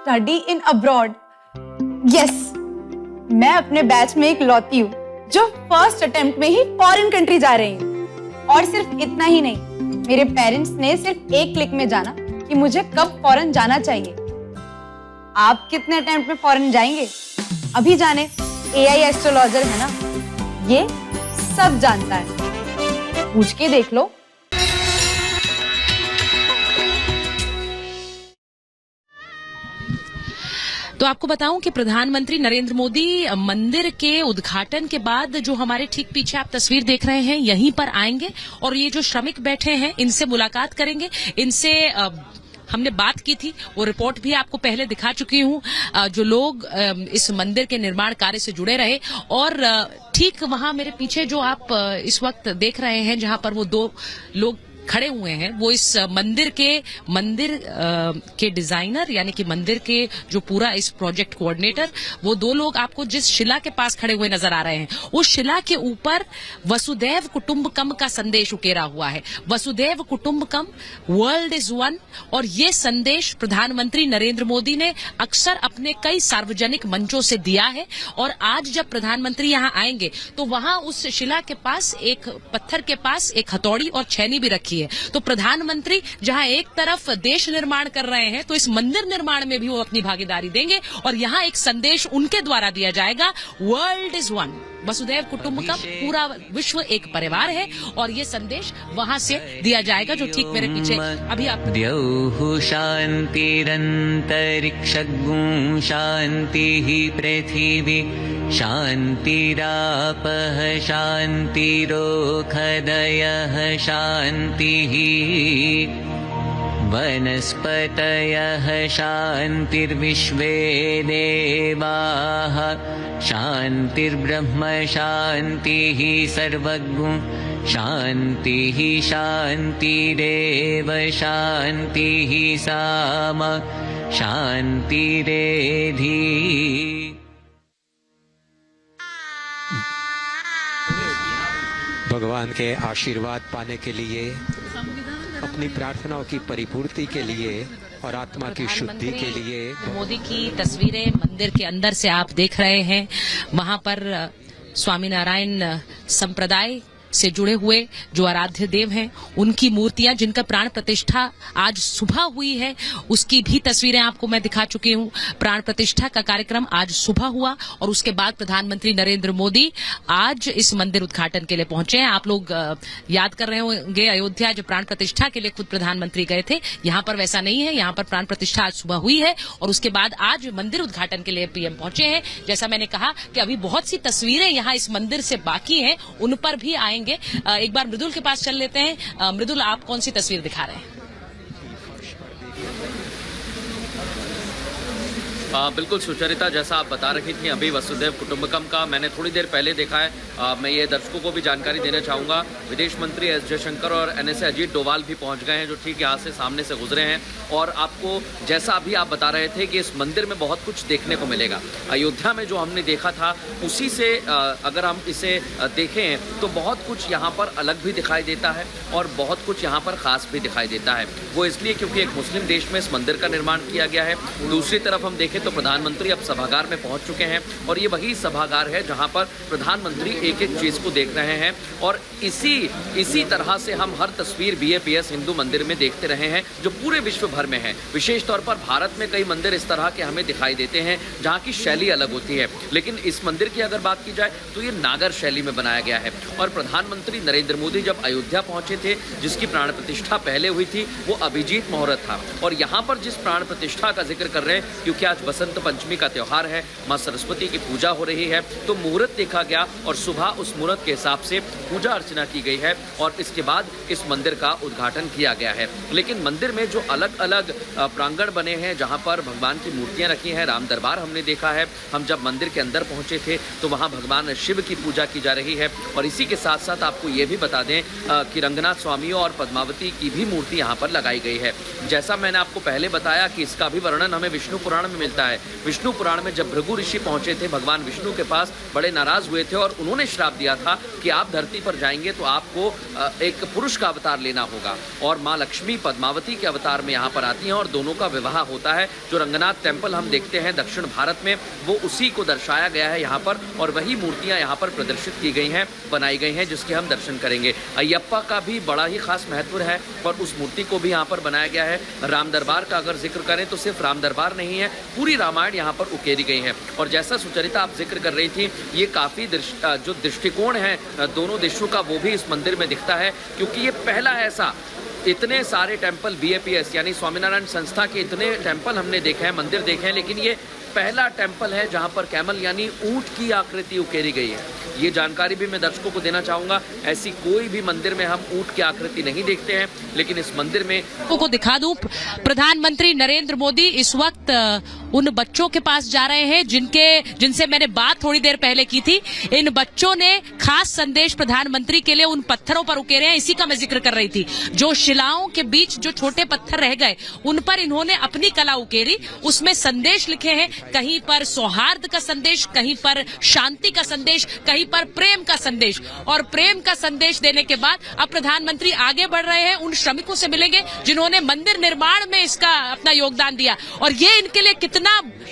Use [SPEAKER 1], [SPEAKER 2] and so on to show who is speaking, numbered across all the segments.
[SPEAKER 1] Study in abroad. Yes, मैं अपने batch में एक लौती हूँ जो फर्स्ट अटेम्प्ट में ही फॉरेन कंट्री जा रही हूँ। और सिर्फ इतना ही नहीं, मेरे पेरेंट्स ने सिर्फ एक क्लिक में जाना कि मुझे कब फॉरेन जाना चाहिए। आप कितने अटेम्प्ट में फॉरेन जाएंगे? अभी जाने, एआई एस्ट्रोलॉजर है ना, ये सब जानता है, पूछ के देख लो।
[SPEAKER 2] तो आपको बताऊं कि प्रधानमंत्री नरेंद्र मोदी मंदिर के उद्घाटन के बाद जो हमारे ठीक पीछे आप तस्वीर देख रहे हैं, यहीं पर आएंगे और ये जो श्रमिक बैठे हैं इनसे मुलाकात करेंगे। इनसे हमने बात की थी, वो रिपोर्ट भी आपको पहले दिखा चुकी हूं। जो लोग इस मंदिर के निर्माण कार्य से जुड़े रहे, और ठीक वहां मेरे पीछे जो आप इस वक्त देख रहे हैं, जहां पर वो दो लोग खड़े हुए हैं, वो इस मंदिर के डिजाइनर, यानी कि मंदिर के जो पूरा इस प्रोजेक्ट कोऑर्डिनेटर, वो दो लोग आपको जिस शिला के पास खड़े हुए नजर आ रहे हैं, उस शिला के ऊपर वसुदैव कुटुंबकम का संदेश उकेरा हुआ है। वसुदैव कुटुंबकम, वर्ल्ड इज वन। और ये संदेश प्रधानमंत्री नरेंद्र मोदी ने अक्सर अपने कई सार्वजनिक मंचों से दिया है। और आज जब प्रधानमंत्री यहां आएंगे तो वहां उस शिला के पास, एक पत्थर के पास, एक हथौड़ी और छैनी भी रखी है। तो प्रधानमंत्री जहां एक तरफ देश निर्माण कर रहे हैं, तो इस मंदिर निर्माण में भी वो अपनी भागीदारी देंगे। और यहां एक संदेश उनके द्वारा दिया जाएगा, वर्ल्ड इज वन, वसुदैव कुटुंबकम, पूरा विश्व एक परिवार है। और ये संदेश वहां से दिया जाएगा जो ठीक मेरे पीछे अभी आप
[SPEAKER 3] द्यौः शान्तिरन्तरिक्षगुं शान्तिः पृथिवी शान्तिरापः शान्तिरोषधयः शान्तिः वनस्पतयः शान्तिर्विश्वे देवाः शान्तिर्ब्रह्म शान्तिः सर्वगुं शान्तिः शान्तिरेव शान्तिः सामा शान्तिरेधि।
[SPEAKER 4] भगवान के आशीर्वाद पाने के लिए, अपनी प्रार्थनाओं की परिपूर्ति के लिए और आत्मा की शुद्धि के लिए
[SPEAKER 2] मोदी की तस्वीरें मंदिर के अंदर से आप देख रहे हैं। वहां पर स्वामीनारायण संप्रदाय से जुड़े हुए जो आराध्य देव हैं, उनकी मूर्तियां, जिनका प्राण प्रतिष्ठा आज सुबह हुई है, उसकी भी तस्वीरें आपको मैं दिखा चुकी हूं। प्राण प्रतिष्ठा का कार्यक्रम आज सुबह हुआ और उसके बाद प्रधानमंत्री नरेंद्र मोदी आज इस मंदिर उद्घाटन के लिए पहुंचे हैं। आप लोग याद कर रहे होंगे, अयोध्या जो प्राण प्रतिष्ठा के लिए खुद प्रधानमंत्री गए थे, यहां पर वैसा नहीं है। यहां पर प्राण प्रतिष्ठा आज सुबह हुई है और उसके बाद आज मंदिर उद्घाटन के लिए पीएम पहुंचे हैं। जैसा मैंने कहा कि अभी बहुत सी तस्वीरें यहां इस मंदिर से बाकी हैं, उन पर भी आएंगे। एक बार मृदुल के पास चल लेते हैं। मृदुल, आप कौन सी तस्वीर दिखा रहे हैं?
[SPEAKER 5] बिल्कुल सुचरिता, जैसा आप बता रही थी, अभी वसुदैव कुटुंबकम का मैंने थोड़ी देर पहले देखा है। मैं ये दर्शकों को भी जानकारी देना चाहूँगा, विदेश मंत्री एस जयशंकर और एनएसए अजीत डोभाल भी पहुँच गए हैं, जो ठीक यहाँ से सामने से गुजरे हैं। और आपको जैसा अभी आप बता रहे थे कि इस मंदिर में बहुत कुछ देखने को मिलेगा। अयोध्या में जो हमने देखा था, उसी से अगर हम इसे देखें तो बहुत कुछ यहाँ पर अलग भी दिखाई देता है और बहुत कुछ यहाँ पर ख़ास भी दिखाई देता है। वो इसलिए क्योंकि एक मुस्लिम देश में इस मंदिर का निर्माण किया गया है। दूसरी तरफ हम देखें तो प्रधानमंत्री अब सभागार में पहुंच चुके हैं और ये वही सभागार है जहां पर प्रधानमंत्री एक एक चीज को देख रहे हैं। और इसी तरह से हम हर तस्वीर बीएपीएस हिंदू मंदिर में देखते रहे हैं, जो पूरे विश्व भर में है। विशेष तौर पर भारत में कई मंदिर इस तरह के हमें दिखाई देते हैं जहां की शैली अलग होती है, लेकिन इस मंदिर की अगर बात की जाए तो ये नागर शैली में बनाया गया है। और प्रधानमंत्री नरेंद्र मोदी जब अयोध्या पहुंचे थे, जिसकी प्राण प्रतिष्ठा पहले हुई थी, वो अभिजीत मुहूर्त था। और यहाँ पर जिस प्राण प्रतिष्ठा का जिक्र कर रहे हैं, क्योंकि आज बसंत पंचमी का त्योहार है, मां सरस्वती की पूजा हो रही है, तो मुहूर्त देखा गया और सुबह उस मुहूर्त के हिसाब से पूजा अर्चना की गई है और इसके बाद इस मंदिर का उद्घाटन किया गया है। लेकिन मंदिर में जो अलग अलग प्रांगण बने हैं, जहां पर भगवान की मूर्तियां रखी हैं, राम दरबार हमने देखा है। हम जब मंदिर के अंदर पहुंचे थे तो वहां भगवान शिव की पूजा की जा रही है। और इसी के साथ साथ आपको ये भी बता दें कि रंगनाथ स्वामियों और पद्मावती की भी मूर्ति यहाँ पर लगाई गई है। जैसा मैंने आपको पहले बताया कि इसका भी वर्णन हमें विष्णु पुराण में मिलता है। विष्णु पुराण में जब भृगु ऋषि पहुंचे थे भगवान विष्णु के पास, बड़े नाराज हुए थे और उन्होंने उन्होंने श्राप दिया था कि आप धरती पर जाएंगे तो आपको एक पुरुष का अवतार लेना होगा, और माँ लक्ष्मी पद्मावती के अवतार में यहाँ पर आती हैं और दोनों का विवाह होता है। जो रंगनाथ टेम्पल हम देखते हैं दक्षिण भारत में, वो उसी को दर्शाया गया है यहाँ पर, और वही मूर्तियाँ यहाँ पर प्रदर्शित की गई हैं, बनाई गई हैं, जिसके हम दर्शन करेंगे। अयप्पा का भी बड़ा ही खास महत्व है, पर उस मूर्ति को भी यहाँ पर बनाया गया है। राम दरबार का अगर जिक्र करें तो सिर्फ राम दरबार नहीं है, पूरी रामायण यहाँ पर उकेरी गई है। और जैसा सुचरिता आप जिक्र कर रही थी, ये काफ़ी जो दृष्टिकोण है दोनों देशों का, वो भी इस मंदिर में दिखता है, क्योंकि ये पहला ऐसा, इतने सारे टेम्पल BAPS यानी स्वामीनारायण संस्था के इतने टेम्पल हमने देखे हैं, मंदिर देखे हैं, लेकिन ये पहला टेम्पल है जहां पर कैमल यानी ऊंट की आकृति उकेरी गई है। ये जानकारी भी मैं दर्शकों को देना चाहूंगा, ऐसी कोई भी मंदिर में हम ऊंट की आकृति नहीं देखते हैं, लेकिन इस मंदिर में
[SPEAKER 2] को दिखा दूं, प्रधानमंत्री नरेंद्र मोदी इस वक्त उन बच्चों के पास जा रहे हैं जिनसे मैंने बात थोड़ी देर पहले की थी। इन बच्चों ने खास संदेश प्रधानमंत्री के लिए उन पत्थरों पर उकेरे हैं, इसी का मैं जिक्र कर रही थी। जो शिलाओं के बीच जो छोटे पत्थर रह गए, उन पर इन्होंने अपनी कला उकेरी, उसमें संदेश लिखे हैं, कहीं पर सौहार्द का संदेश, कहीं पर शांति का संदेश, कहीं पर प्रेम का संदेश। और प्रेम का संदेश देने के बाद अब प्रधानमंत्री आगे बढ़ रहे हैं, उन श्रमिकों से मिलेंगे जिन्होंने मंदिर निर्माण में इसका अपना योगदान दिया, और ये इनके लिए कितना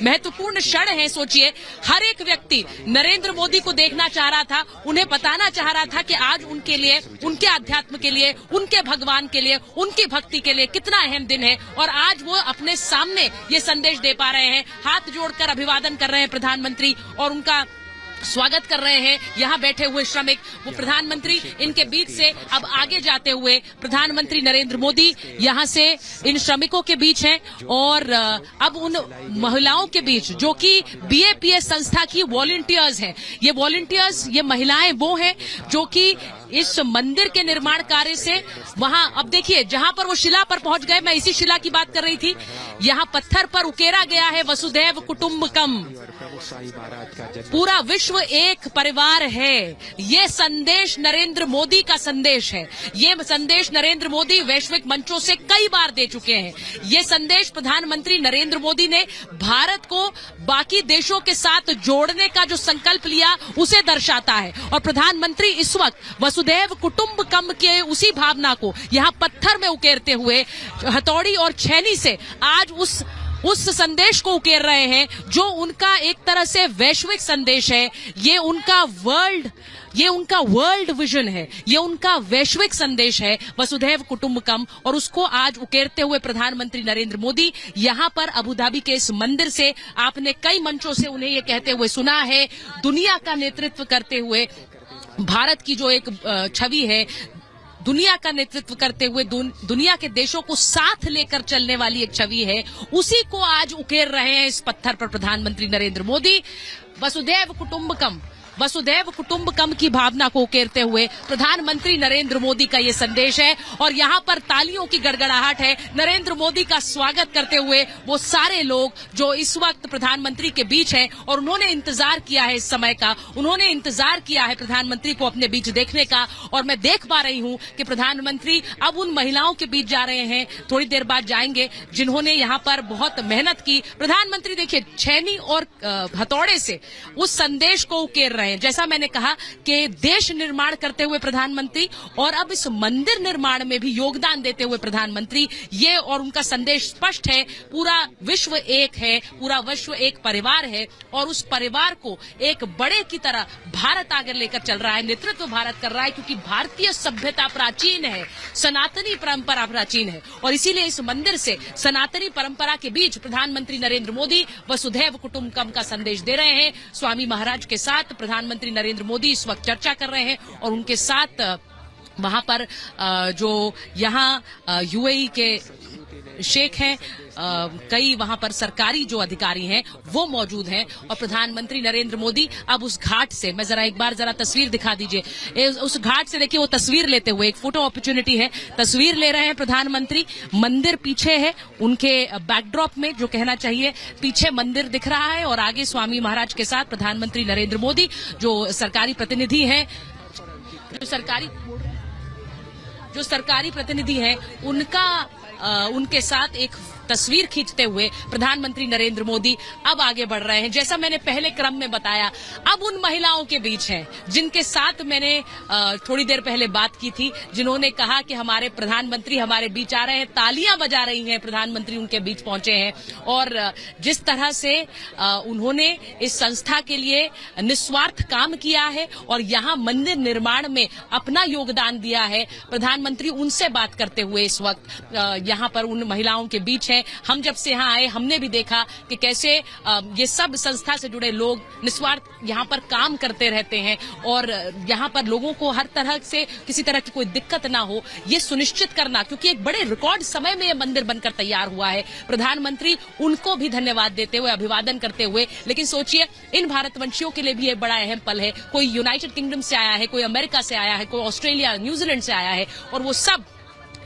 [SPEAKER 2] महत्वपूर्ण क्षण है। सोचिए, हर एक व्यक्ति नरेंद्र मोदी को देखना चाह रहा था, उन्हें बताना चाह रहा था कि आज उनके लिए, उनके अध्यात्म के लिए, उनके भगवान के लिए, उनकी भक्ति के लिए कितना अहम दिन है, और आज वो अपने सामने ये संदेश दे पा रहे हैं। हाथ जोड़कर अभिवादन कर रहे हैं प्रधानमंत्री और उनका स्वागत कर रहे हैं यहाँ बैठे हुए श्रमिक। वो प्रधानमंत्री इनके बीच से अब आगे जाते हुए प्रधानमंत्री नरेंद्र मोदी यहाँ से इन श्रमिकों के बीच हैं, और अब उन महिलाओं के बीच जो कि BAPS संस्था की वॉलंटियर्स हैं। ये वॉलंटियर्स, ये महिलाएं वो हैं जो कि इस मंदिर के निर्माण कार्य से वहां, अब देखिए जहां पर वो शिला पर पहुंच गए, मैं इसी शिला की बात कर रही थी, यहाँ पत्थर पर उकेरा गया है वसुधैव कुटुंबकम, पूरा विश्व एक परिवार है। ये संदेश नरेंद्र मोदी का संदेश है। ये संदेश नरेंद्र मोदी वैश्विक मंचों से कई बार दे चुके हैं। ये संदेश प्रधानमंत्री नरेंद्र मोदी ने भारत को बाकी देशों के साथ जोड़ने का जो संकल्प लिया, उसे दर्शाता है। और प्रधानमंत्री इस वक्त वसुधैव कुटुंबकम के उसी भावना को यहाँ पत्थर में उकेरते हुए हथौड़ी और छेनी से आज उस संदेश को उकेर रहे हैं जो उनका एक तरह से वैश्विक संदेश है। ये उनका वर्ल्ड विजन है, ये उनका वैश्विक संदेश है, वसुधैव कुटुंबकम, और उसको आज उकेरते हुए प्रधानमंत्री नरेंद्र मोदी यहाँ पर अबू धाबी के इस मंदिर से, आपने कई मंचों से उन्हें ये कहते हुए सुना है, दुनिया का नेतृत्व करते हुए, भारत की जो एक छवि है, दुनिया का नेतृत्व करते हुए दुनिया के देशों को साथ लेकर चलने वाली एक छवि है, उसी को आज उकेर रहे हैं इस पत्थर पर प्रधानमंत्री नरेंद्र मोदी। वसुधैव कुटुंबकम की भावना को उकेरते हुए प्रधानमंत्री नरेंद्र मोदी का ये संदेश है, और यहाँ पर तालियों की गड़गड़ाहट है नरेंद्र मोदी का स्वागत करते हुए वो सारे लोग जो इस वक्त प्रधानमंत्री के बीच हैं, और उन्होंने इंतजार किया है इस समय का, उन्होंने इंतजार किया है प्रधानमंत्री को अपने बीच देखने का। और मैं देख पा रही हूँ कि प्रधानमंत्री अब उन महिलाओं के बीच जा रहे हैं, थोड़ी देर बाद जाएंगे, जिन्होंने यहाँ पर बहुत मेहनत की। प्रधानमंत्री देखिए छेनी और हथौड़े से उस संदेश को उकेर रहे हैं। जैसा मैंने कहा कि देश निर्माण करते हुए प्रधानमंत्री, और अब इस मंदिर निर्माण में भी योगदान देते हुए प्रधानमंत्री, ये और उनका संदेश स्पष्ट है, पूरा विश्व एक है, पूरा विश्व एक परिवार है, और उस परिवार को एक बड़े की तरह भारत आगे लेकर चल रहा है, नेतृत्व भारत कर रहा है, क्योंकि भारतीय सभ्यता प्राचीन है, सनातनी परंपरा प्राचीन है, और इसीलिए इस मंदिर से सनातनी परंपरा के बीच प्रधानमंत्री नरेंद्र मोदी वसुधैव कुटुंबकम का संदेश दे रहे हैं। स्वामी महाराज के साथ प्रधानमंत्री नरेंद्र मोदी इस वक्त चर्चा कर रहे हैं, और उनके साथ वहां पर जो यहाँ UAE के शेख हैं, कई वहां पर सरकारी जो अधिकारी हैं वो मौजूद हैं, और प्रधानमंत्री नरेंद्र मोदी अब उस घाट से, मैं जरा एक बार जरा तस्वीर दिखा दीजिए, उस घाट से देखिए वो तस्वीर लेते हुए, एक फोटो अपॉर्चुनिटी है, तस्वीर ले रहे हैं प्रधानमंत्री। मंदिर पीछे है, उनके बैकड्रॉप में जो कहना चाहिए, पीछे मंदिर दिख रहा है, और आगे स्वामी महाराज के साथ प्रधानमंत्री नरेंद्र मोदी, जो सरकारी प्रतिनिधि हैं, जो सरकारी प्रतिनिधि हैं, उनके साथ एक तस्वीर खींचते हुए प्रधानमंत्री नरेंद्र मोदी अब आगे बढ़ रहे हैं। जैसा मैंने पहले क्रम में बताया, अब उन महिलाओं के बीच हैं जिनके साथ मैंने थोड़ी देर पहले बात की थी, जिन्होंने कहा कि हमारे प्रधानमंत्री हमारे बीच आ रहे हैं, तालियां बजा रही हैं, प्रधानमंत्री उनके बीच पहुंचे हैं। और जिस तरह से उन्होंने इस संस्था के लिए निस्वार्थ काम किया है और यहाँ मंदिर निर्माण में अपना योगदान दिया है, प्रधानमंत्री उनसे बात करते हुए इस वक्त यहाँ पर उन महिलाओं के बीच हैं। हम जब से यहाँ आए हमने भी देखा कि कैसे ये सब संस्था से जुड़े लोग निस्वार्थ यहाँ पर काम करते रहते हैं और यहाँ पर लोगों को हर तरह से किसी तरह की कोई दिक्कत ना हो ये सुनिश्चित करना, क्योंकि एक बड़े रिकॉर्ड समय में ये मंदिर बनकर तैयार हुआ है। प्रधानमंत्री उनको भी धन्यवाद देते हुए, अभिवादन करते हुए, लेकिन सोचिए इन भारतवंशियों के लिए भी ये बड़ा अहम पल है। कोई यूनाइटेड किंगडम से आया है, कोई अमेरिका से आया है, कोई ऑस्ट्रेलिया न्यूजीलैंड से आया है और वो सब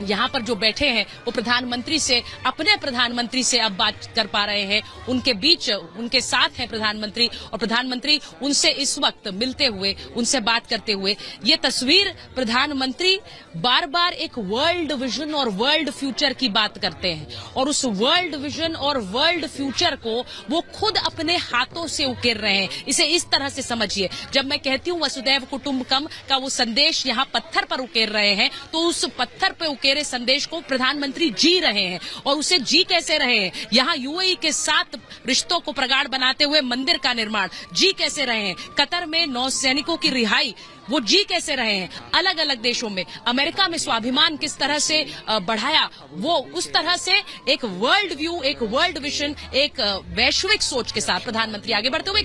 [SPEAKER 2] यहाँ पर जो बैठे हैं वो प्रधानमंत्री से, अपने प्रधानमंत्री से अब बात कर पा रहे हैं। उनके बीच उनके साथ है प्रधानमंत्री और प्रधानमंत्री उनसे इस वक्त मिलते हुए, उनसे बात करते हुए। ये तस्वीर, प्रधानमंत्री बार बार एक वर्ल्ड विजन और वर्ल्ड फ्यूचर की बात करते हैं और उस वर्ल्ड विजन और वर्ल्ड फ्यूचर को वो खुद अपने हाथों से उकेर रहे हैं। इसे इस तरह से समझिए, जब मैं कहती हूँ वसुधैव कुटुंबकम का वो संदेश यहाँ पत्थर पर उकेर रहे हैं, तो उस पत्थर पे उकेरे संदेश को प्रधानमंत्री जी रहे हैं। और उसे जी कैसे रहे हैं? यहाँ यूएई के साथ रिश्तों को प्रगाढ़ बनाते हुए मंदिर का निर्माण जी कैसे रहे हैं? कतर में नौसैनिकों की रिहाई वो जी कैसे रहे हैं? अलग अलग देशों में, अमेरिका में स्वाभिमान किस तरह से बढ़ाया, वो उस तरह से एक वर्ल्ड व्यू, एक वर्ल्ड विजन, एक वैश्विक सोच के साथ प्रधानमंत्री आगे बढ़ते हुए